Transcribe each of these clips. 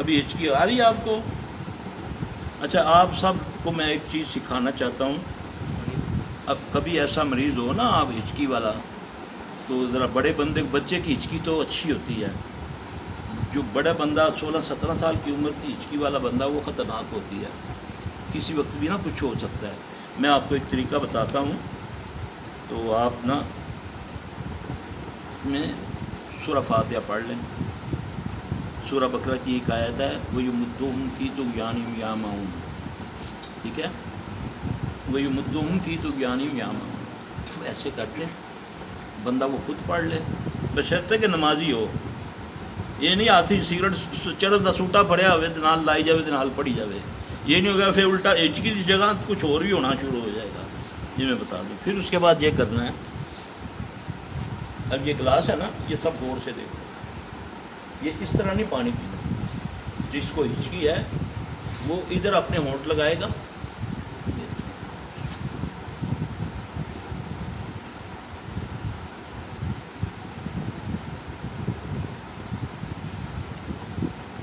ابھی ہچکی آ رہی ہے آپ کو؟ اچھا آپ سب کو میں ایک چیز سکھانا چاہتا ہوں. اب کبھی ایسا مریض ہو نا آپ ہچکی والا، تو ذرا بڑے بچے کی ہچکی تو اچھی ہوتی ہے. جو بڑا بندہ 16-17 سال کی عمر کی ہچکی والا بندہ وہ خطرناک ہوتی ہے، کسی وقت بھی نا کچھ ہو سکتا ہے. میں آپ کو ایک طریقہ بتاتا ہوں، تو آپ نا میں سورہ فاتحہ پڑھ لیں. سورہ بقرہ کی ایک آیت ہے وَيُمُدُّهُمْ فِي طُغْيَانِهِمْ يَعْمَهُونَ، ٹھیک ہے، وَيُمُدُّهُمْ فِي طُغْيَانِهِمْ يَعْمَهُونَ. ایسے کر کے بندہ وہ خود پڑھ لے، بشرطے کہ نمازی ہو. یہ نہیں ہاتھی سگریٹ چرس دا سوٹا پھڑیا ہوئے تو نال لائی جاوے تو نال پڑھی جاوے. یہ نہیں ہوگا پھر الٹا ہچکی کی جگہ کچھ اور بھی ہونا شروع ہو جائے گا. یہ میں بتا دوں. پھر اس کے بعد یہ کرنا ہے، اب یہ گلاس ہے نا، یہ سب غور سے دیکھو، یہ اس طرح نہیں پانی پینا. جس کو ہچکی ہے وہ ادھر اپنے ہونٹ لگائے گا،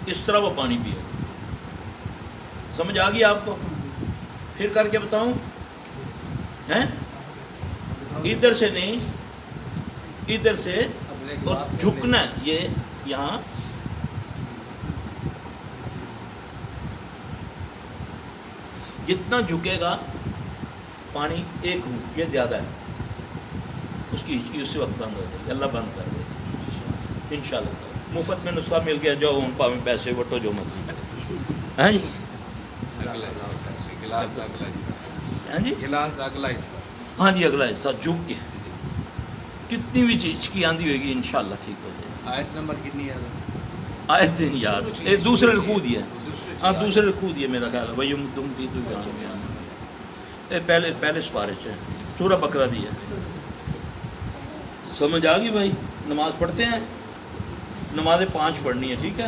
اس طرح وہ پانی پیے گا. سمجھ آ گئی آپ کو؟ پھر کر کے بتاؤں، ہیں ادھر سے نہیں، ادھر سے اور جھکنا ہے. یہ یہاں جتنا جھکے گا پانی ایک ہوں یہ زیادہ ہے، اس کی ہچکی اس سے وقت بند ہو جائے گی. اللہ بند کر دے گا انشاءاللہ. مفت میں نسخہ مل گیا، جو ان پاؤں پیسے وٹو جو مرضی. ہاں جی ہاں جی ہاں جی، اگلا حصہ جھک کے کتنی بھی چیز کی آندھی ہوئے گی انشاءاللہ ٹھیک ہو جائے گی. آیت نمبر کتنی ہے؟ آیت دن یاد، دوسرے رکوع دیا. ہاں دوسرے رکوع دیا میرا خیال ہے. وَيُمُدُّهُمْ فِي طُغْيَانِهِمْ، پہلے سپارے سے سورہ بقرہ دیا. سمجھ آ گئی بھائی؟ نماز پڑھتے ہیں، نمازیں 5 پڑھنی ہے، ٹھیک ہے.